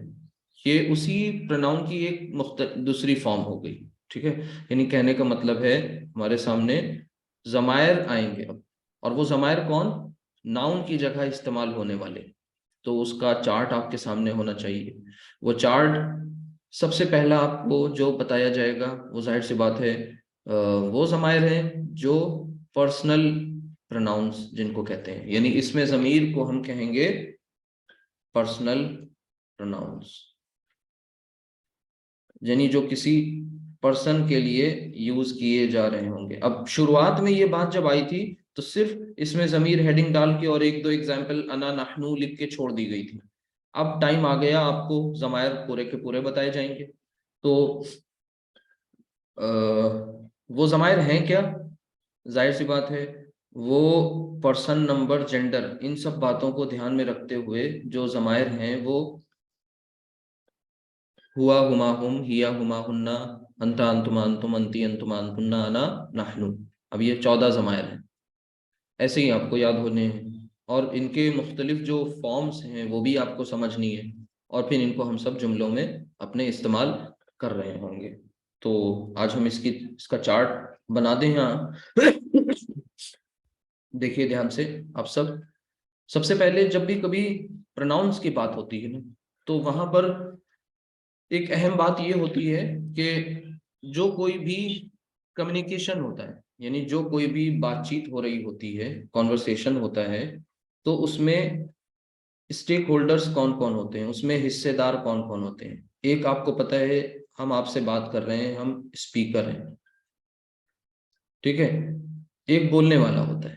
ये उसी प्रोनाउन की एक दूसरी फॉर्म हो गई, ठीक है। यानी कहने का मतलब है हमारे सामने जमायर आएंगे अब, और वो जमायर कौन? नाउन की जगह इस्तेमाल होने वाले। तो उसका चार्ट आपके सामने होना चाहिए। वो चार्ट सबसे पहला आपको जो बताया जाएगा, वो जाहिर सी बात है वो ज़मायर हैं जो पर्सनल प्रोनाउंस जिनको कहते हैं। यानी इसमें ज़मीर को हम कहेंगे पर्सनल प्रोनाउंस, यानी जो किसी पर्सन के लिए यूज किए जा रहे होंगे। अब शुरुआत में ये बात जब आई थी तो सिर्फ इसमें ज़मीर हेडिंग डाल के और एक दो एग्जाम्पल अना नहनु लिख के छोड़ दी गई थी। अब टाइम आ गया, आपको ज़मायर पूरे के पूरे बताए जाएंगे। तो वो ज़मायर हैं क्या? जाहिर सी बात है, वो पर्सन, नंबर, जेंडर, इन सब बातों को ध्यान में रखते हुए जो ज़मायर हैं वो हुआ, हुमा, हुम, हिया, हुमा, हुन्ना, अंता, अंतुमा, अंतुम, अंती, अंतुमा, अंतुन्ना, अना, नाहनु। अब ये 14 ज़मायर हैं, ऐसे ही आपको याद होने हैं। और इनके मुख्तलिफ जो फॉर्म्स हैं वो भी आपको समझनी है, और फिर इनको हम सब जुमलों में अपने इस्तेमाल कर रहे होंगे। तो आज हम इसका चार्ट बना दें यहाँ। देखिए ध्यान से आप सब। सबसे पहले जब भी कभी प्रोनाउंस की बात होती है ना, तो वहां पर एक अहम बात ये होती है कि जो कोई भी कम्युनिकेशन होता है, यानी जो कोई भी बातचीत हो रही होती है, कॉन्वर्सेशन होता है, तो उसमें स्टेक होल्डर्स कौन कौन होते हैं, उसमें हिस्सेदार कौन कौन होते हैं। एक आपको पता है, हम आपसे बात कर रहे हैं, हम स्पीकर हैं, ठीक है। एक बोलने वाला होता है।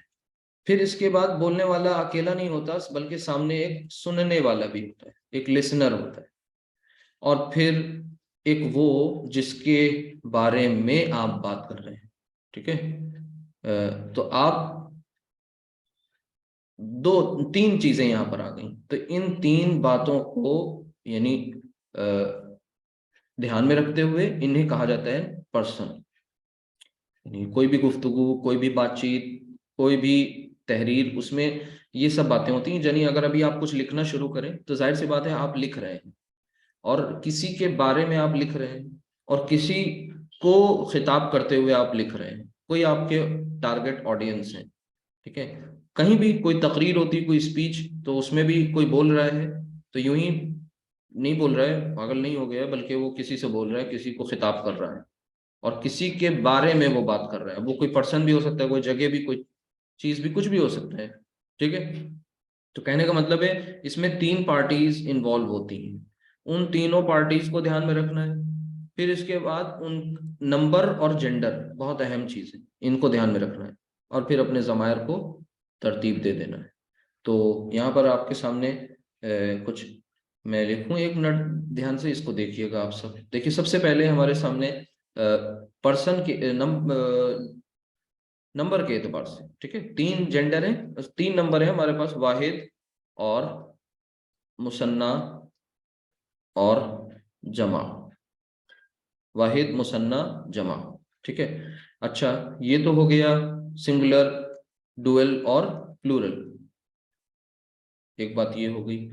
फिर इसके बाद बोलने वाला अकेला नहीं होता, बल्कि सामने एक सुनने वाला भी होता है, एक लिसनर होता है। और फिर एक वो जिसके बारे में आप बात कर रहे हैं, ठीक है। तो आप दो तीन चीजें यहां पर आ गई। तो इन तीन बातों को, यानी ध्यान में रखते हुए इन्हें कहा जाता है पर्सन। यानी कोई भी गुफ्तगू, कोई भी बातचीत, कोई भी तहरीर, उसमें ये सब बातें होती हैं। यानी अगर अभी आप कुछ लिखना शुरू करें तो जाहिर सी बात है आप लिख रहे हैं, और किसी के बारे में आप लिख रहे हैं, और किसी को खिताब करते हुए आप लिख रहे हैं, कोई आपके टारगेट ऑडियंस है, ठीक है। कहीं भी कोई तकरीर होती, कोई स्पीच, तो उसमें भी कोई बोल रहा है तो यूं ही नहीं बोल रहा है, पागल नहीं हो गया, बल्कि वो किसी से बोल रहा है, किसी को खिताब कर रहा है, और किसी के बारे में वो बात कर रहा है। वो कोई पर्सन भी हो सकता है, कोई जगह भी, कोई चीज भी, कुछ भी हो सकता है, ठीक है। तो कहने का मतलब है इसमें तीन पार्टीज इन्वॉल्व होती हैं, उन तीनों पार्टीज को ध्यान में रखना है। फिर इसके बाद उन नंबर और जेंडर बहुत अहम चीज़ है, इनको ध्यान में रखना है, और फिर अपने ज़मायर को तरतीब दे देना है। तो यहाँ पर आपके सामने कुछ मैं लिखूं, 1 मिनट ध्यान से इसको देखिएगा आप सब। देखिए सबसे पहले हमारे सामने पर्सन के नंबर के एतबार से, ठीक है, 3 जेंडर हैं, 3 नंबर है हमारे पास, वाहिद और मुसन्ना और जमा, वाहिद मुसन्ना जमा, ठीक है। अच्छा, ये तो हो गया सिंगुलर, डुअल और प्लूरल, एक बात ये हो गई।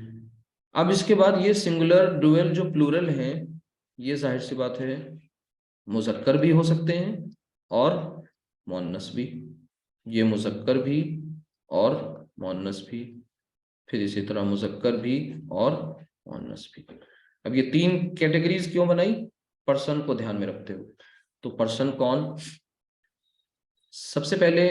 अब इसके बाद ये सिंगुलर, डुअल जो प्लूरल हैं, ये जाहिर सी बात है मुज़क्कर भी हो सकते हैं और मुअन्नस भी, ये मुज़क्कर भी और मुअन्नस भी, फिर इसी तरह मुज़क्कर भी और मुअन्नस भी। अब ये 3 कैटेगरीज क्यों बनाई? पर्सन को ध्यान में रखते हुए। तो पर्सन कौन? सबसे पहले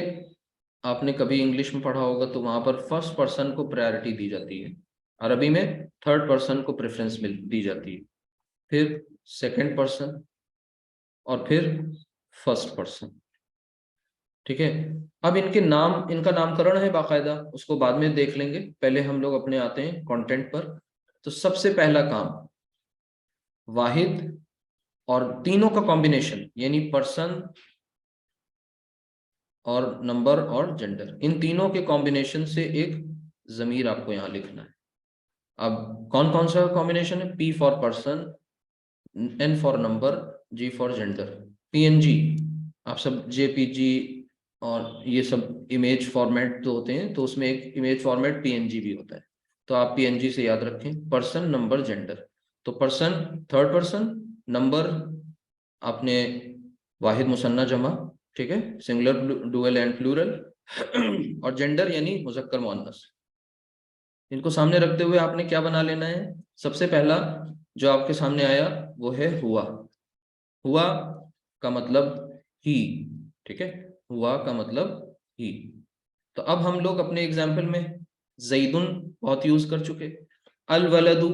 आपने कभी इंग्लिश में पढ़ा होगा तो वहां पर फर्स्ट पर्सन को प्रायोरिटी दी जाती है, अरबी में थर्ड पर्सन को प्रेफरेंस दी जाती है, फिर सेकंड पर्सन और फिर फर्स्ट पर्सन, ठीक है। अब इनके नाम, इनका नामकरण है बाकायदा, उसको बाद में देख लेंगे, पहले हम लोग अपने आते हैं कंटेंट पर। तो सबसे पहला काम, वाहिद और तीनों का कॉम्बिनेशन, यानी पर्सन और नंबर और जेंडर, इन तीनों के कॉम्बिनेशन से एक जमीर आपको यहां लिखना है। अब कौन कौन सा कॉम्बिनेशन है? P for person, N for number, G for gender. PNG, आप सब जेपीजी और ये सब इमेज फॉर्मेट तो होते हैं, तो उसमें एक इमेज फॉर्मेट पीएनजी भी होता है, तो आप पीएनजी से याद रखें, पर्सन नंबर जेंडर। तो पर्सन थर्ड पर्सन, नंबर आपने वाहिद मुसन्ना जमा, ठीक है, सिंगुलर डुअल एंड प्लूरल, और जेंडर यानी मुज़क्कर मुअन्नस। इनको सामने रखते हुए आपने क्या बना लेना है? सबसे पहला जो आपके सामने आया वो है हुआ। हुआ का मतलब ही, ठीक है, हुआ का मतलब ही। तो अब हम लोग अपने एग्जाम्पल में जैदुन बहुत यूज कर चुके, अल वलदू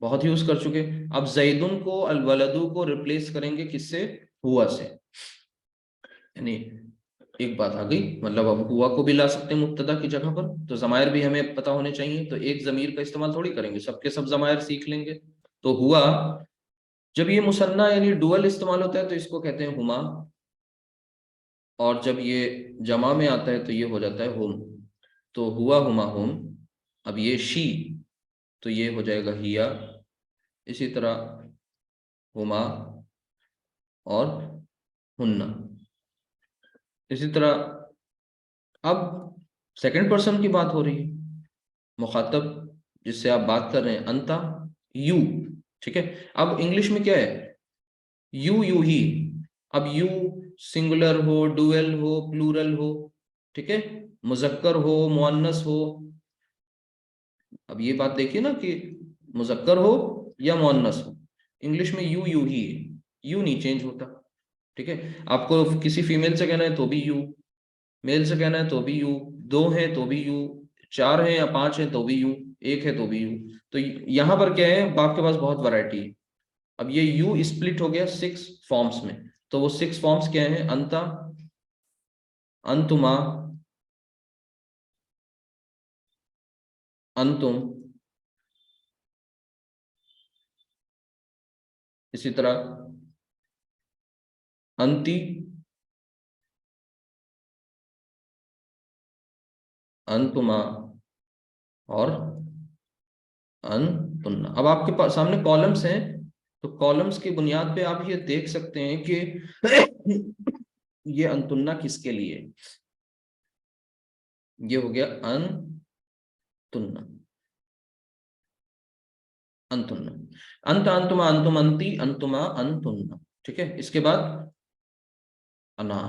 बहुत यूज कर चुके। अब जैदुन को, अल वलदू को रिप्लेस करेंगे किससे? हुआ से। यानी एक बात आ गई, मतलब अब हुआ को भी ला सकते हैं मुब्तदा की जगह पर, तो जमायर भी हमें पता होने चाहिए, तो एक जमीर का इस्तेमाल थोड़ी करेंगे, सबके सब जमायर सीख लेंगे। तो हुआ, जब ये मुसन्ना यानी डुअल इस्तेमाल होता है तो इसको कहते हैं हुमा, और जब ये जमा में आता है तो ये हो जाता है हुम। तो हुआ, हुमा, हुम। अब ये शी, तो ये हो जाएगा हिया, इसी तरह हुमा और हुन्ना। इसी तरह अब सेकंड पर्सन की बात हो रही है, मुखातब जिससे आप बात कर रहे हैं, अंता, यू, ठीक है। अब इंग्लिश में क्या है? यू, यू ही। अब यू सिंगुलर हो, डुअल हो, प्लूरल हो, ठीक है, मुजक्कर हो, मुअन्नस हो। अब ये बात देखिए ना कि मुजक्कर हो या मुअन्नस हो, इंग्लिश में यू, यू ही है, यू नहीं चेंज होता, ठीक है। आपको किसी फीमेल से कहना है तो भी यू, मेल से कहना है तो भी यू, 2 हैं तो भी यू, 4 हैं या 5 हैं तो भी यू, 1 है तो भी यू। तो यहाँ पर क्या है, आपके पास बहुत वैरायटी है। अब ये यू स्प्लिट हो गया 6 फॉर्म्स में, तो वो 6 फॉर्म्स क्या है? अंता, अंतुमा, अंतुम, इसी तरह अंति, अंतुमा और अंतुन्ना। अब आपके पास सामने कॉलम्स हैं, तो कॉलम्स की बुनियाद पे आप ये देख सकते हैं कि ये अंतुन्ना किसके लिए है। ये हो गया अंतुन्ना, अंतुन्ना, अंत, अंतुमा, अंतुम, अंति, अंतुमा, अंतुन्ना, ठीक है। इसके बाद अना।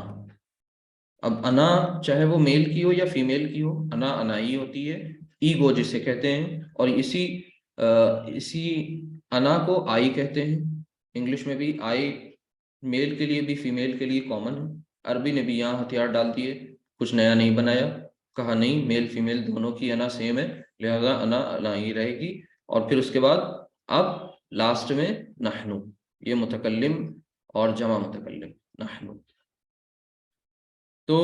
अब अना चाहे वो मेल की हो या फीमेल की हो, अना अनाई होती है, ईगो जिसे कहते हैं, और इसी अना को आई कहते हैं। इंग्लिश में भी आई मेल के लिए भी फीमेल के लिए कॉमन है। अरबी ने भी यहाँ हथियार डाल दिए, कुछ नया नहीं बनाया, कहा नहीं मेल फीमेल दोनों की अना सेम है, लिहाजा अना अना ही रहेगी। और फिर उसके बाद अब लास्ट में नहनु, ये मुतकल्लिम और जमा मुतकल्लिम नहनु। तो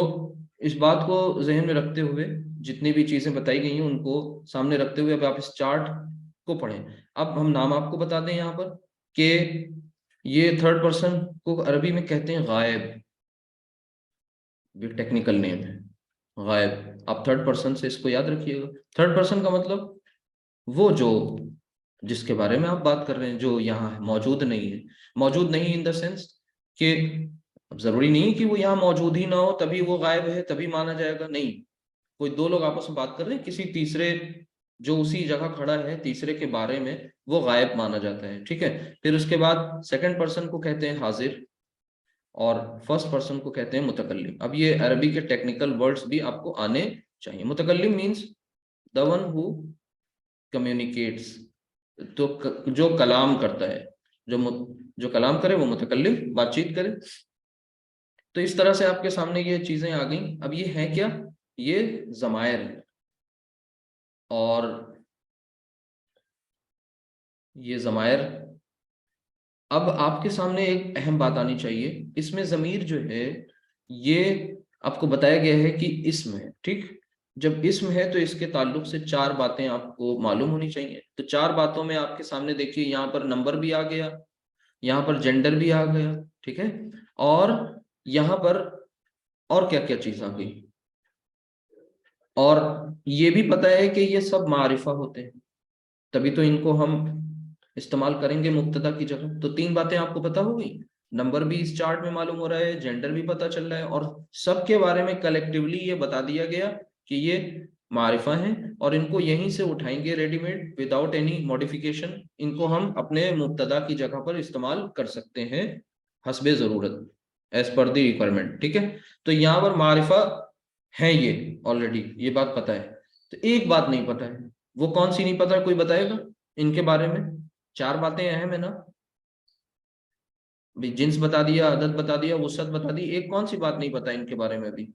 इस बात को जहन में रखते हुए जितनी भी चीजें बताई गई हैं उनको सामने रखते हुए अब आप इस चार्ट को पढ़ें। अब हम नाम आपको बता दें यहाँ पर कि ये थर्ड पर्सन को अरबी में कहते हैं गायब, ये टेक्निकल नेम है गायब। आप थर्ड पर्सन से इसको याद रखिएगा। थर्ड पर्सन का मतलब वो जो जिसके बारे में आप बात कर रहे हैं, जो यहाँ मौजूद नहीं है। मौजूद नहीं इन द सेंस कि अब जरूरी नहीं कि वो यहाँ मौजूद ही ना हो तभी वो गायब है तभी माना जाएगा, नहीं। कोई दो लोग आपस में बात कर रहे हैं, किसी तीसरे जो उसी जगह खड़ा है तीसरे के बारे में, वो गायब माना जाता है, ठीक है। फिर उसके बाद सेकंड पर्सन को कहते हैं हाजिर और फर्स्ट पर्सन को कहते हैं मुतकल्लिम। अब ये अरबी के टेक्निकल वर्ड्स भी आपको आने चाहिए। मुतकल्लिम means the one who communicates, तो जो कलाम करता है, जो कलाम करे वो मुतकल्लिम, बातचीत करे। तो इस तरह से आपके सामने ये चीजें आ गई। अब ये है क्या, ये ज़मायर है और ये ज़मायर। अब आपके सामने एक अहम बात आनी चाहिए, इसमें ज़मीर जो है ये आपको बताया गया है कि इस्म है, ठीक। जब इस्म है तो इसके ताल्लुक से चार बातें आपको मालूम होनी चाहिए। तो चार बातों में आपके सामने देखिए, यहाँ पर नंबर भी आ गया, यहाँ पर जेंडर भी आ गया, ठीक है। और यहाँ पर और क्या क्या चीज आ गई, और ये भी पता है कि ये सब मारिफा होते हैं, तभी तो इनको हम इस्तेमाल करेंगे मुब्तदा की जगह। तो तीन बातें आपको पता हो गई, नंबर भी इस चार्ट में मालूम हो रहा है, जेंडर भी पता चल रहा है, और सबके बारे में कलेक्टिवली ये बता दिया गया कि ये मारिफा हैं और इनको यहीं से उठाएंगे रेडीमेड विदाउट एनी मॉडिफिकेशन। इनको हम अपने मुब्तदा की जगह पर इस्तेमाल कर सकते हैं हस्बे ज़रूरत, एज पर द रिक्वायरमेंट, ठीक है। तो यहाँ पर मारिफा है, ये ऑलरेडी ये बात पता है। तो एक बात नहीं पता है, वो कौन सी नहीं पता है, कोई बताएगा इनके बारे में? चार बातें अहम है ना भाई, जिन्स बता दिया, अदद बता दिया, वसअत बता दी, एक कौन सी बात नहीं पता इनके बारे में अभी?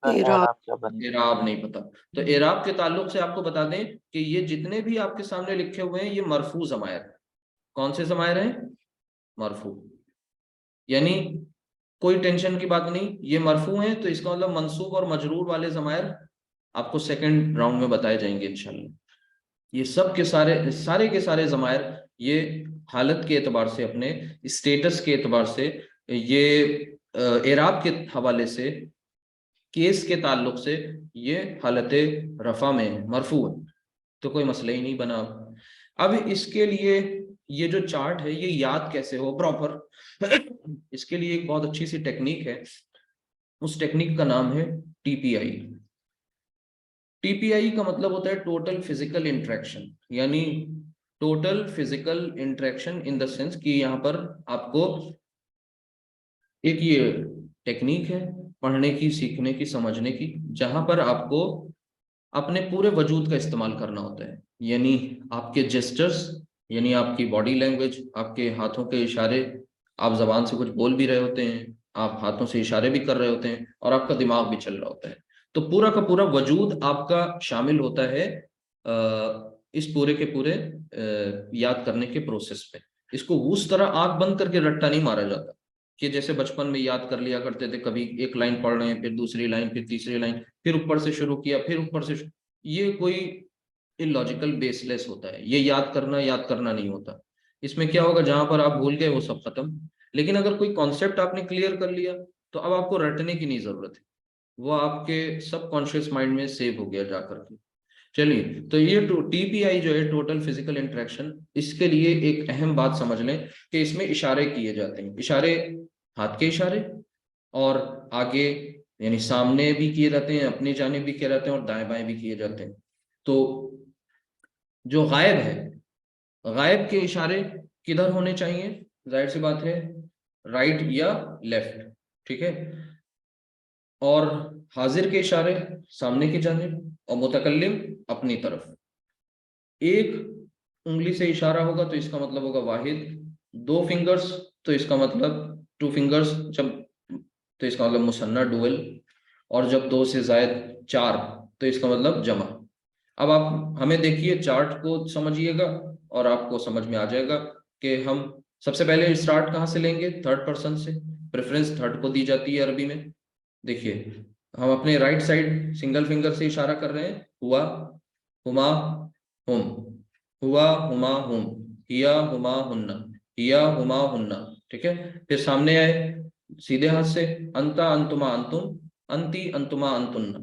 इराब। एराब क्या बनेगा? एराब नहीं पता। तो एराब के ताल्लुक से आपको बता दें कि ये जितने भी आपके सामने लिखे हुए हैं ये मरफू ज़मायर है। कौन से ज़मायर हैं? मरफू। यानी कोई टेंशन की बात नहीं, ये मरफू हैं तो इसका मतलब मंसूब और मजरूर वाले ज़मायर आपको सेकंड राउंड में बताए जाएंगे इंशाल्लाह। ये सब के सारे सारे के सारे ज़मायर ये हालत के एतबार से, अपने स्टेटस के एतबार से, ये एराब के हवाले से, केस के ताल्लुक से ये हालत रफा में है, मरफू है, तो कोई मसला ही नहीं बना। अब इसके लिए ये जो चार्ट है ये याद कैसे हो प्रॉपर इसके लिए एक बहुत अच्छी सी टेक्निक है, उस टेक्निक का नाम है टीपीआई। टीपीआई का मतलब होता है टोटल फिजिकल इंटरेक्शन, यानी total physical interaction in the sense कि यहाँ पर आपको एक ये टेक्निक है पढ़ने की, सीखने की, समझने की, जहां पर आपको अपने पूरे वजूद का इस्तेमाल करना होता है। यानी आपके जेस्चर्स, यानी आपकी बॉडी लैंग्वेज, आपके हाथों के इशारे, आप जबान से कुछ बोल भी रहे होते हैं, आप हाथों से इशारे भी कर रहे होते हैं, और आपका दिमाग भी चल रहा होता है। तो पूरा का पूरा वजूद आपका शामिल होता है इस पूरे के पूरे याद करने के प्रोसेस पे। इसको उस तरह आंख बंद करके रट्टा नहीं मारा जाता कि जैसे बचपन में याद कर लिया करते थे, कभी एक लाइन पढ़ रहे हैं, फिर दूसरी लाइन, फिर तीसरी लाइन, फिर ऊपर से शुरू किया, फिर ऊपर से ये कोई इलॉजिकल बेसलेस होता है। ये याद करना नहीं होता। इसमें क्या होगा, जहां पर आप भूल गए वो सब खत्म। लेकिन अगर कोई कॉन्सेप्ट आपने क्लियर कर लिया तो अब आपको रटने की नहीं जरूरत है, वो आपके सबकॉन्शियस माइंड में सेव हो गया जाकर के। चलिए, तो ये टीपीआई जो है टोटल फिजिकल इंटरेक्शन, इसके लिए एक अहम बात समझ लें कि इसमें इशारे किए जाते हैं। इशारे, हाथ के इशारे, और आगे यानी सामने भी किए जाते हैं, अपनी जानिब भी किए जाते हैं, और दाएं बाएं भी किए जाते हैं। तो जो गायब है, गायब के इशारे किधर होने चाहिए? जाहिर सी बात है, राइट या लेफ्ट, ठीक है। और हाजिर के इशारे सामने की जानिब, और मुतकल्लिम अपनी तरफ। एक उंगली से इशारा होगा तो इसका मतलब होगा वाहिद, दो फिंगर्स तो इसका मतलब टू फिंगर्स, जब तो इसका मतलब मुसन्ना डुअल, और जब दो से जायद चार तो इसका मतलब जमा। अब आप हमें देखिए, चार्ट को समझिएगा और आपको समझ में आ जाएगा कि हम सबसे पहले स्टार्ट कहाँ से लेंगे? थर्ड पर्सन से, प्रेफरेंस थर्ड को दी जाती है अरबी में। देखिए हम अपने राइट साइड सिंगल फिंगर से इशारा कर रहे हैं, हुआ, हुमा, हुम, हुआ, हुमा, हुम, हिया, हुमा, हुन्ना, हिया, हुमा, हुन्ना। ठीक है, फिर सामने आए सीधे हाथ से, अंता, अंतुमा, अंतुम, अंती, अंतुमा, अंतुन्ना।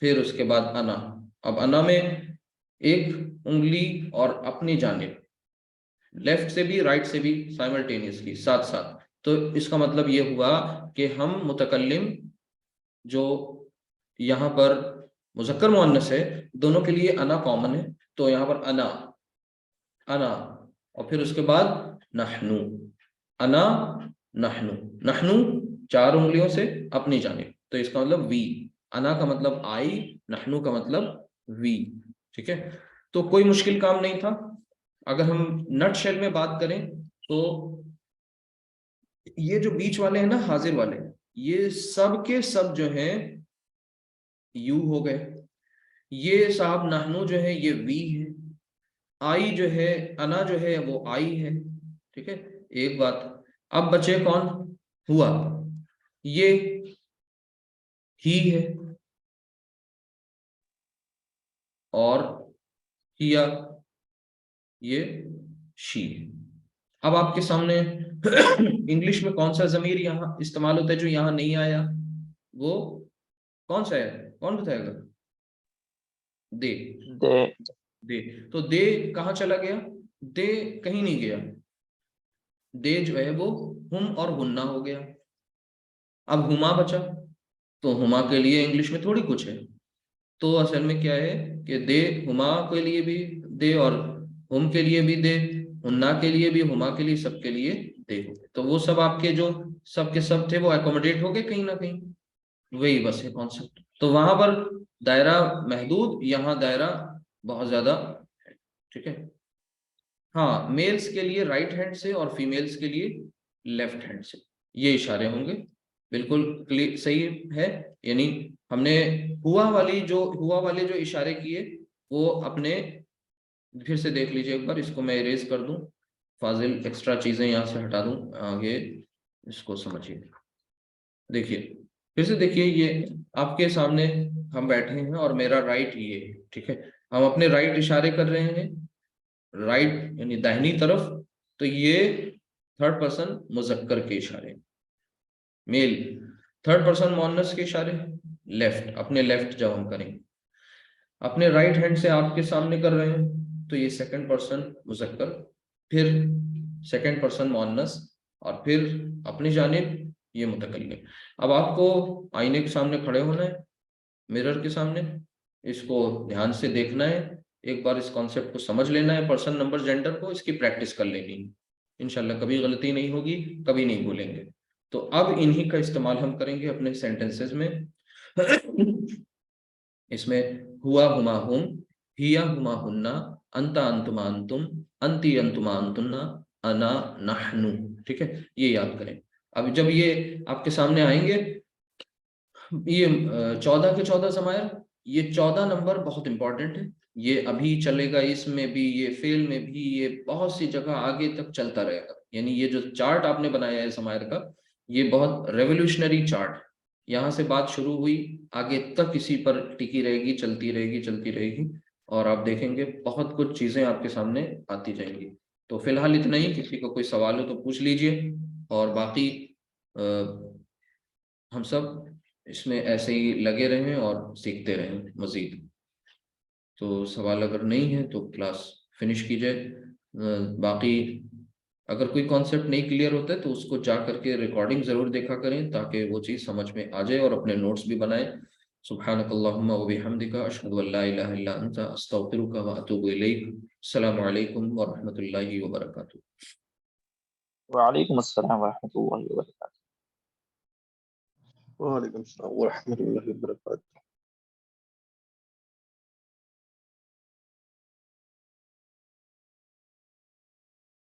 फिर उसके बाद अना। अब अना में एक उंगली और अपनी जानिब, लेफ्ट से भी राइट से भी साइमल्टेनियसली, साथ साथ। तो इसका मतलब ये हुआ कि हम मुतकल्लिम जो यहाँ पर मुज़क्कर मुअन्नस है, दोनों के लिए अना कॉमन है। तो यहाँ पर अना, अना, और फिर उसके बाद नहनु, अना, नहनु, नहनु चार उंगलियों से अपनी जानिब, तो इसका मतलब वी। अना का मतलब आई, नहनु का मतलब वी। ठीक है, तो कोई मुश्किल काम नहीं था। अगर हम नट शेल में बात करें तो ये जो बीच वाले हैं ना, हाजिर वाले, ये सब के सब जो हैं यू हो गए। ये साहब नहनु जो है ये वी है। आई जो है, अना जो है वो आई है। ठीक है, एक बात। अब बचे कौन? हुआ, ये ही है, और हिया, ये शी है। अब आपके सामने इंग्लिश में कौन सा जमीर यहाँ इस्तेमाल होता है जो यहाँ नहीं आया? वो कौन सा है? कौन बताएगा? दे। दे। दे, तो दे कहाँ चला गया? दे कहीं नहीं गया। दे जो है वो हुम और हुन्ना हो गया। अब हुमा बचा, तो हुमा के लिए इंग्लिश में थोड़ी कुछ है। तो असल में क्या है कि दे, हुमा के लिए भी दे, और हुम के लिए भी दे, हुन्ना के लिए भी, हुमा के लिए, सबके लिए दे। तो वो सब आपके जो सब के सब थे वो एकोमोडेट हो गए कहीं ना कहीं। वही बस है कॉन्सेप्ट। तो वहां पर दायरा महदूद, यहाँ दायरा बहुत ज्यादा है। ठीक है, हाँ, मेल्स के लिए राइट हैंड से और फीमेल्स के लिए लेफ्ट हैंड से ये इशारे होंगे। बिल्कुल सही है। यानी हमने हुआ वाले जो इशारे किए वो अपने, फिर से देख लीजिए एक बार, इसको मैं इरेज कर दूं, फाजिल एक्स्ट्रा चीजें यहाँ से हटा दूं, आगे इसको समझिए। देखिए, फिर से देखिए, ये आपके सामने हम बैठे हैं और मेरा राइट ये है। ठीक है, हम अपने राइट इशारे कर रहे हैं, राइट यानी दाहिनी तरफ। तो ये थर्ड पर्सन मुजक्कर के इशारे, मेल। थर्ड पर्सन मोनस के इशारे लेफ्ट, अपने लेफ्ट जब हम करेंगे, अपने राइट हैंड से आपके सामने कर रहे हैं, तो ये सेकंड पर्सन मुजक्कर, फिर सेकंड पर्सन मोनस, और फिर अपनी जानिब ये मुतकल्लिम। अब आपको आईने के सामने खड़े होना है, मिरर के सामने, इसको ध्यान से देखना है, एक बार इस कॉन्सेप्ट को समझ लेना है, पर्सन नंबर जेंडर को, इसकी प्रैक्टिस कर लेनी है। इंशाल्लाह कभी गलती नहीं होगी, कभी नहीं भूलेंगे। तो अब इन्हीं का इस्तेमाल हम करेंगे अपने सेंटेंसेस में। इसमें हुआ, हुमा, हुम, हिया, हुमा, हुन्ना, अंता, अंतुमा, अंतुम, अंती, अंतुमा, अंतुन्ना, अना, नहनु। ठीक है, ये याद करें। अब जब ये आपके सामने आएंगे, ये 14 के 14 जमायर, ये 14 नंबर बहुत इंपॉर्टेंट है। ये अभी चलेगा, इसमें भी, ये फेल में भी, ये बहुत सी जगह आगे तक चलता रहेगा। यानी ये जो चार्ट आपने बनाया है जमायर का, ये बहुत रेवोल्यूशनरी चार्ट है। यहाँ से बात शुरू हुई, आगे तक इसी पर टिकी रहेगी, चलती रहेगी, चलती रहेगी, और आप देखेंगे बहुत कुछ चीजें आपके सामने आती जाएंगी। तो फिलहाल इतना ही, किसी को कोई सवाल हो तो पूछ लीजिए, और बाकी हम सब इसमें ऐसे ही लगे रहें और सीखते रहें मजीद। तो सवाल अगर नहीं है तो क्लास फिनिश की जाए। बाकी अगर कोई कॉन्सेप्ट नहीं क्लियर होता है तो उसको जा करके रिकॉर्डिंग ज़रूर देखा करें, ताकि वो चीज़ समझ में आ जाए, और अपने नोट्स भी बनाएं। सुब्हानकल्लाहुम्मा व बिहम्दिका अशहदु अल्ला इलाहा इल्ला अंता अस्तगफिरुका व अतूबु इलैक। अस्सलामु अलैकुम व रहमतुल्लाहि व बरकातुहू। वालेकुम अस्सलाम वरहमतुल्लाहि वबरकातुहू। वालेकुम सलाम व रहमतुल्लाहि व बरकातहू।